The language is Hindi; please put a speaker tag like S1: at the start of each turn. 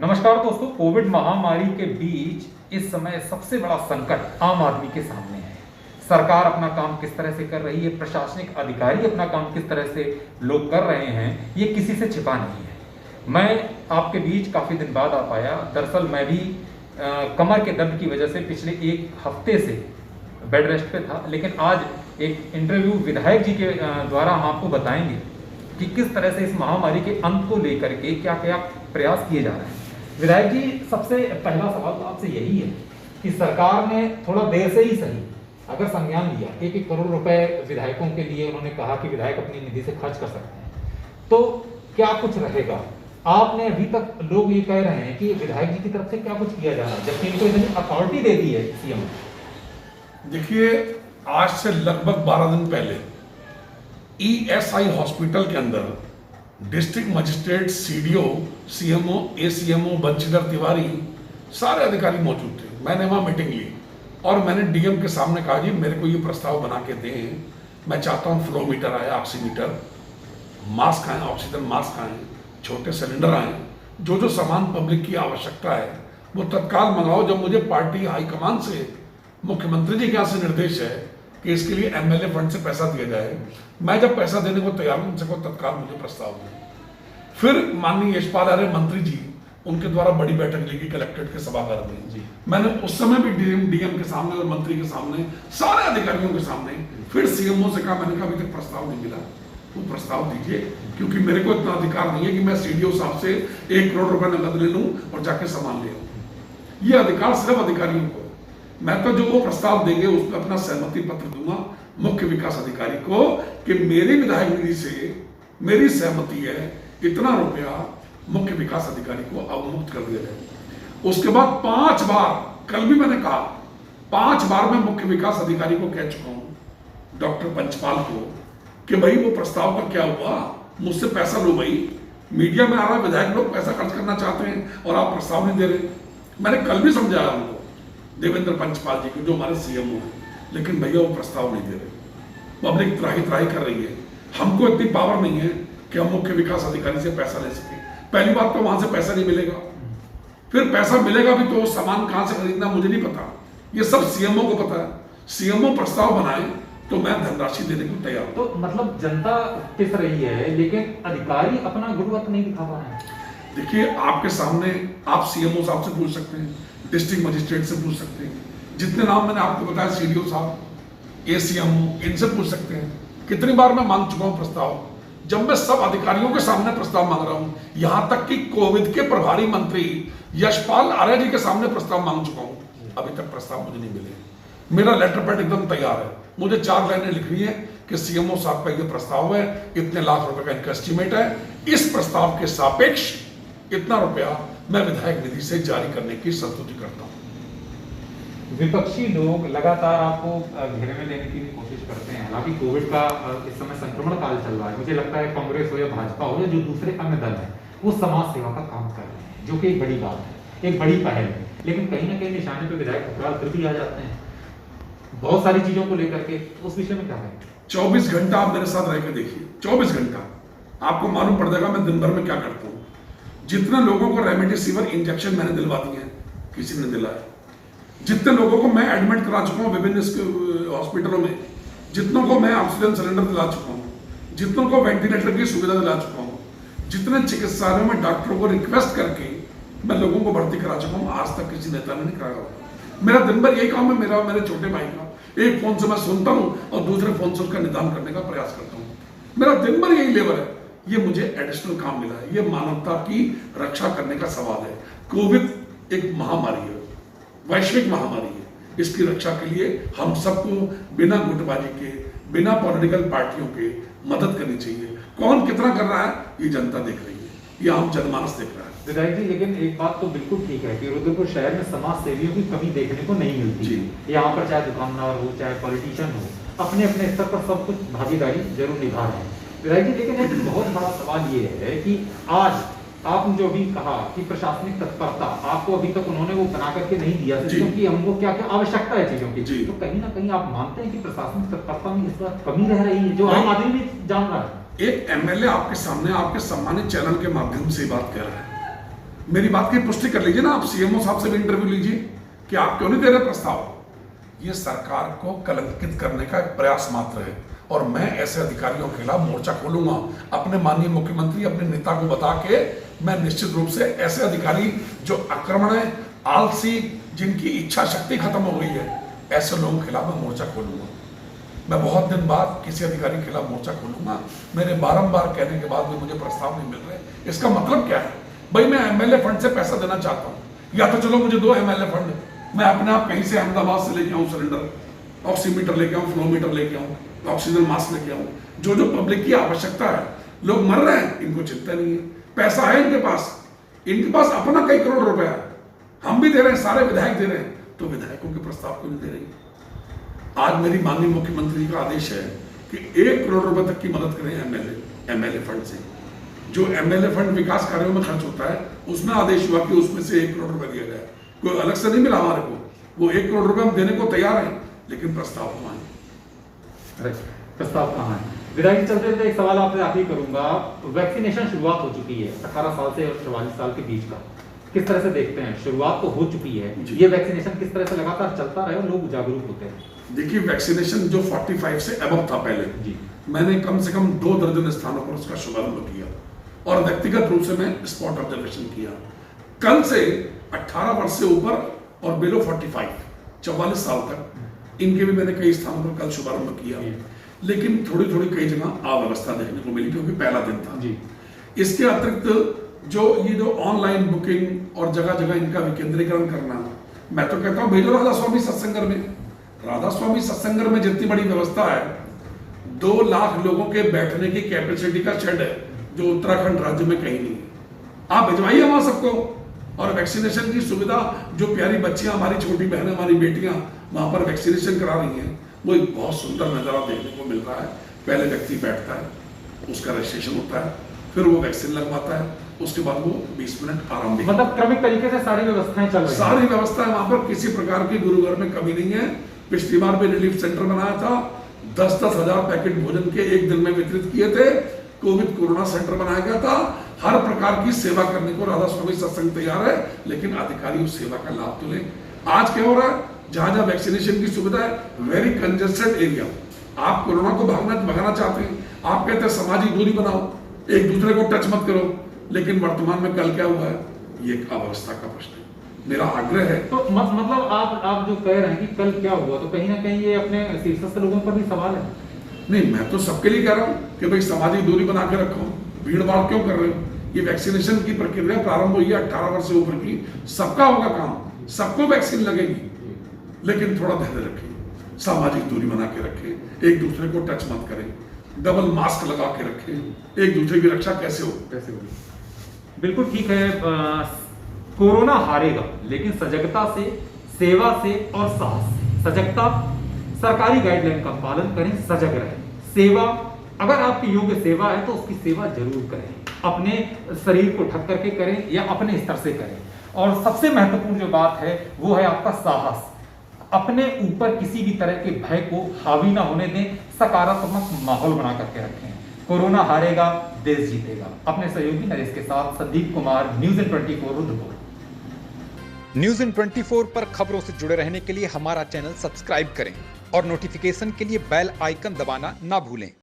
S1: नमस्कार दोस्तों। कोविड महामारी के बीच इस समय सबसे बड़ा संकट आम आदमी के सामने है। सरकार अपना काम किस तरह से कर रही है, प्रशासनिक अधिकारी अपना काम किस तरह से लोग कर रहे हैं, ये किसी से छिपा नहीं है। मैं आपके बीच काफ़ी दिन बाद आ पाया। दरअसल मैं भी कमर के दर्द की वजह से पिछले एक हफ्ते से बेड रेस्ट पे था, लेकिन आज एक इंटरव्यू विधायक जी के द्वारा हम आपको बताएंगे कि किस तरह से इस महामारी के अंत को लेकर के क्या क्या प्रयास किए जा रहे हैं। विधायक जी, सबसे पहला सवाल तो आपसे यही है कि सरकार ने थोड़ा देर से ही सही अगर संज्ञान लिया, 1-1 करोड़ रुपए विधायकों के लिए उन्होंने कहा कि विधायक अपनी निधि से खर्च कर सकते हैं, तो क्या कुछ रहेगा? आपने अभी तक लोग ये कह रहे हैं कि विधायक जी की तरफ से क्या कुछ किया जा रहा है, जबकि इनको इतनी अथॉरिटी दे दी है सीएम।
S2: देखिए, आज से लगभग 12 दिन पहले ईएसआई हॉस्पिटल के अंदर district magistrate, CDO, CMO, ACMO, Banshidhar Tiwari सारे अधिकारी मौजूद थे। मैंने वहाँ मीटिंग ली और मैंने डीएम के सामने कहा, जी मेरे को ये प्रस्ताव बना के दें, मैं चाहता हूँ फ्लो मीटर आए, ऑक्सीमीटर, मास्क आए, ऑक्सीजन मास्क आए, छोटे सिलेंडर आए, जो सामान पब्लिक की आवश्यकता है वो तत्काल मंगाओ। जब मुझे पार्टी हाईकमान से, मुख्यमंत्री जी के यहाँ से निर्देश है कि इसके लिए एमएलए फंड से पैसा दिया जाए, मैं जब पैसा देने को तैयार हूं, उनसे को तत्काल मुझे प्रस्ताव दें। फिर माननीय यशपाल आर्य मंत्री जी, उनके द्वारा बड़ी बैठक ली गई कलेक्ट्रेट के सभागार में। मैंने उस समय भी डीएम के सामने और मंत्री के सामने, सारे अधिकारियों के सामने, फिर सीएमओ से कहा, मैंने कहा अभी तक प्रस्ताव नहीं मिला, वो प्रस्ताव दीजिए, क्योंकि मेरे को इतना अधिकार नहीं है कि मैं सीडीओ साहब से 1 करोड़ रुपए नकद ले लूं और जाके सामान ले आऊं। ये अधिकार सिर्फ अधिकारियों को। मैं तो जो वो प्रस्ताव देंगे उस पर अपना सहमति पत्र दूंगा मुख्य विकास अधिकारी को कि मेरी विधायक निधि से मेरी सहमति है, इतना रुपया मुख्य विकास अधिकारी को अवमुक्त कर दिया जाए। उसके बाद 5 बार, कल भी मैंने कहा, 5 बार मैं मुख्य विकास अधिकारी को कह चुका हूं, डॉक्टर पंचपाल को, कि भाई वो प्रस्ताव का क्या हुआ, मुझसे पैसा लो भाई। मीडिया में आ रहा है विधायक लोग पैसा खर्च करना चाहते हैं और आप प्रस्ताव नहीं दे रहे। मैंने कल भी समझाया उनको, देवेंद्र पंचपाल जी को, जो हमारे सीएमओ हैं, लेकिन भैया वो प्रस्ताव नहीं दे रहे। पब्लिक त्राही कर रही है। हमको इतनी पावर नहीं है कि हम मुख्य विकास अधिकारी से पैसा ले सके। पहली बात तो वहां से पैसा नहीं मिलेगा, फिर पैसा मिलेगा भी तो सामान कहां से खरीदना मुझे नहीं पता, ये सब सीएमओ को पता है। सीएमओ प्रस्ताव बनाए तो मैं धनराशि देने को तैयार हूं।
S1: तो मतलब जनता पिस रही है, लेकिन अधिकारी अपना गुणवत्ता नहीं दिखा पा रहे हैं।
S2: देखिए, आपके सामने आप सीएमओ साहब से पूछ सकते हैं, डिस्ट्रिक्ट मजिस्ट्रेट से पूछ सकते हैं, जितने नाम मैंने आपको बताया, सीडीओ साहब, एसीएमओ, इनसे पूछ सकते हैं। कितनी बार मैं मांग चुका हूं प्रस्ताव, जब मैं सब अधिकारियों के सामने प्रस्ताव मांग रहा हूं, यहां तक कि कोविड के प्रभारी मंत्री यशपाल आर्य जी के सामने प्रस्ताव मांग चुका हूं, अभी तक प्रस्ताव मुझे नहीं मिले। मेरा लेटर पैड एकदम तैयार है, मुझे 4 लाइनें लिखनी है कि सीएमओ साहब का यह प्रस्ताव है, इतने लाख रुपए का इनका एस्टीमेट है, इस प्रस्ताव के सापेक्ष इतना रुपया मैं विधायक निधि से जारी करने की संतुष्टि करता हूं।
S1: विपक्षी लोग लगातार आपको घेरे में लेने की कोशिश करते हैं। हालांकि कोविड का इस समय संक्रमण काल चल रहा है, मुझे लगता है कांग्रेस हो या भाजपा हो या जो दूसरे अन्य दल हैं, वो समाज सेवा का काम कर रहे हैं, जो कि एक बड़ी बात है, एक बड़ी पहल है। लेकिन कहीं ना कहीं निशाने पे विधायक टकराव फिर भी आ जाते हैं बहुत सारी चीजों को लेकर के। उस विषय में क्या है?
S2: 24 घंटा आप मेरे साथ रह के देखिए, 24 घंटा आपको मालूम पड़ जाएगा मैं दिन भर में क्या करता हूँ। जितने लोगों को रेमडेसिविर इंजेक्शन मैंने दिलवा दिए हैं, किसी ने दिलाया। जितने लोगों को मैं एडमिट करा चुका हूँ विभिन्न हॉस्पिटलों में, जितनों को मैं ऑक्सीजन सिलेंडर दिला चुका हूँ, जितनों को वेंटिलेटर की सुविधा दिला चुका हूँ, जितने चिकित्सालयों में डॉक्टरों को रिक्वेस्ट करके मैं लोगों को भर्ती करा चुका हूँ, आज तक किसी नेता ने नहीं कराया होगा। मेरा दिन भर यही काम है, मेरा मेरे छोटे भाई का। एक फोन से मैं सुनता हूँ और दूसरे फोन से उसका निदान करने का प्रयास करता हूँ। मेरा दिन भर यही लेबर है। ये मुझे एडिशनल काम मिला है, ये मानवता की रक्षा करने का सवाल है। कोविड एक महामारी है, वैश्विक महामारी है। इसकी रक्षा के लिए हम सबको बिना गुटबाजी के, बिना पॉलिटिकल पार्टियों के मदद करनी चाहिए। कौन कितना कर रहा है ये जनता देख रही है, ये आम जनमानस देख रहा है।
S1: विधायक जी, लेकिन एक बात तो बिल्कुल ठीक है कि रुद्रपुर शहर में समाज सेवियों की कमी देखने को नहीं मिलती। यहाँ पर चाहे दुकानदार हो, चाहे पॉलिटिशियन हो, अपने अपने स्तर पर सब कुछ भागीदारी जरूर निभा रहे हैं। विधायक जी, लेकिन एक बहुत बड़ा सवाल ये है कि आज आपने जो भी कहा कि प्रशासनिक तत्परता आपको अभी तक उन्होंने वो बना करके नहीं दिया, क्योंकि हमको क्या क्या आवश्यकता है चीजों की, तो कहीं ना कहीं आप मानते हैं कि प्रशासनिक तत्परता में इस बार कमी रह रही है, जो आम आदमी भी जान रहा है।
S2: एक एमएलए आपके सामने, आपके सम्मानित चैनल के माध्यम से बात कर रहा है, मेरी बात की पुष्टि कर लीजिए ना, आप सीएमओ साहब से भी इंटरव्यू लीजिए कि आप क्यों नहीं दे रहे प्रस्ताव। ये सरकार को कलंकित करने का एक प्रयास मात्र है और मैं ऐसे अधिकारियों के खिलाफ मोर्चा खोलूंगा। अपने माननीय मुख्यमंत्री, अपने नेता को बता के मैं निश्चित रूप से ऐसे अधिकारी जो आक्रमण है, आलसी, जिनकी इच्छा शक्ति खत्म हो गई है, ऐसे लोगों के खिलाफ मैं मोर्चा खोलूंगा। मैं बहुत दिन बाद किसी अधिकारी के खिलाफ मोर्चा खोलूंगा। मेरे बारंबार कहने के बाद भी मुझे प्रस्ताव नहीं मिल रहे। इसका मतलब क्या है? भाई मैं एमएलए फंड से पैसा देना चाहता हूँ, या तो चलो मुझे दो एमएलए फंड, मैं अपने आप कहीं से अहमदाबाद से लेके आऊँ सिलेंडर, ऑक्सीमीटर लेके आऊँ, फ्लोमीटर लेके आऊँ, ऑक्सीजन मास्क लेके आऊँ। जो पब्लिक की आवश्यकता है, लोग मर रहे हैं, इनको चिंता नहीं है, पैसा है इनके पास अपना कई करोड़ रुपया है, हम भी दे रहे हैं, सारे विधायक दे रहे हैं, तो विधायकों के प्रस्ताव क्यों नहीं दे रही? आज मेरी माननीय मुख्यमंत्री का आदेश है कि 1 करोड़ रुपए तक की मदद करें एमएलए फंड से। जो एमएलए फंड विकास कार्यों में खर्च होता है, उसमें आदेश हुआ कि उसमें से 1 करोड़ रुपए दिया जाए। कोई अलग से नहीं मिला हमारे को, वो 1 करोड़ रुपए हम देने को तैयार हैं, लेकिन प्रस्ताव कहाँ है?
S1: प्रस्ताव कहाँ है? विधायक चलते चलते एक सवाल आपसे आखिरी करूंगा। वैक्सीनेशन शुरुआत हो चुकी है 18 साल से 44 साल के बीच का, किस तरह से देखते हैं? शुरुआत तो हो चुकी है, ये वैक्सीनेशन किस तरह से लगातार चलता रहे और लोग जागरूक होते हैं?
S2: देखिए, वैक्सीनेशन जो 45 से अबव था पहले जी, मैंने कम से कम 2 दर्जन स्थानों पर उसका शुभारंभ किया और व्यक्तिगत रूप से मैं स्पॉट ऑब्जर्वेशन किया। कल से 18 वर्ष से ऊपर और बिलो 44 साल तक इनके भी मैंने कई स्थानों पर कल शुभारंभ किया, लेकिन थोड़ी थोड़ी कई जगह अव्यवस्था देखने को मिली क्योंकि पहला दिन था जी। इसके अतिरिक्त जो ऑनलाइन बुकिंग और जगह जगह इनका विकेंद्रीकरण करना, मैं तो कहता हूं भेजो राधा स्वामी सत्संगर में। राधा स्वामी सत्संगर में जितनी बड़ी व्यवस्था है, 2 लाख लोगों के बैठने की कैपेसिटी का शेड है, जो उत्तराखंड राज्य में कहीं नहीं है। आप भिजवाइए वहां सबको, और वैक्सीनेशन की सुविधा, जो प्यारी बच्चियां, हमारी छोटी बहनें, हमारी बेटियां वहां पर वैक्सीनेशन करा रही हैं, वो एक बहुत सुंदर नजारा देखने को मिल रहा है। पहले व्यक्ति बैठता है, उसका रजिस्ट्रेशन होता है, फिर वो वैक्सीन लगवाता है, उसके बाद वो 20 मिनट आराम भी, मतलब
S1: क्रमिक तरीके से सारी व्यवस्थाएं चल रही हैं।
S2: सारी व्यवस्था है वहां पर, किसी प्रकार की गुरुघर में कमी नहीं है। पिछली बार भी रिलीफ सेंटर बनाया था, 10-10 हजार पैकेट भोजन के एक दिन में वितरित किए थे। कोविड कोरोना सेंटर बनाया गया था। हर प्रकार की सेवा करने को राधा स्वामी सत्संग तैयार है, लेकिन अधिकारी उस सेवा का लाभ तो लें। आज क्या हो रहा है, जहां जहां वैक्सीनेशन की सुविधा है, वेरी कंजेस्टेड एरिया, आप कोरोना को भगाना चाहते हैं, आप कहते हैं सामाजिक दूरी बनाओ, एक दूसरे को टच मत करो, लेकिन वर्तमान में कल क्या हुआ है, ये एक अव्यवस्था का प्रश्न है। मेरा आग्रह है,
S1: तो मतलब आप जो कह रहे हैं कि कल क्या हुआ, तो कहीं ना कहीं ये अपने शीर्षस्थ लोगों पर भी सवाल है।
S2: नहीं, मैं तो सबके लिए कह रहा हूं कि भाई सामाजिक दूरी बना के रखो, भीड़ भाड़ क्यों कर रहे हो? ये वैक्सीनेशन की प्रक्रिया प्रारंभ हुई है 18 वर्ष से ऊपर की, सबका होगा काम, सबको वैक्सीन लगेगी, लेकिन थोड़ा धैर्य रखें, सामाजिक दूरी बना के रखें, एक दूसरे को टच मत करें, डबल मास्क लगा के रखें, एक दूसरे की रक्षा कैसे हो?
S1: बिल्कुल ठीक है। कोरोना हारेगा, लेकिन सजगता से, सेवा से और साहस से। सजगता, सरकारी गाइडलाइन का पालन करें, सजग रहें। सेवा, अगर आपकी योग्य सेवा है तो उसकी सेवा जरूर करें, अपने शरीर को ढक करके करें या अपने स्तर से करें। और सबसे महत्वपूर्ण जो बात है वो है आपका साहस। अपने ऊपर किसी भी तरह के भय को हावी ना होने दें, सकारात्मक माहौल बना करके रखें। कोरोना हारेगा, देश जीतेगा। अपने सहयोगी नरेश के साथ संदीप कुमार, न्यूज़ इन 24 रुद्रपुर।
S3: न्यूज़ इन 24 पर खबरों से जुड़े रहने के लिए हमारा चैनल सब्सक्राइब करें और नोटिफिकेशन के लिए बेल आइकन दबाना ना भूलें।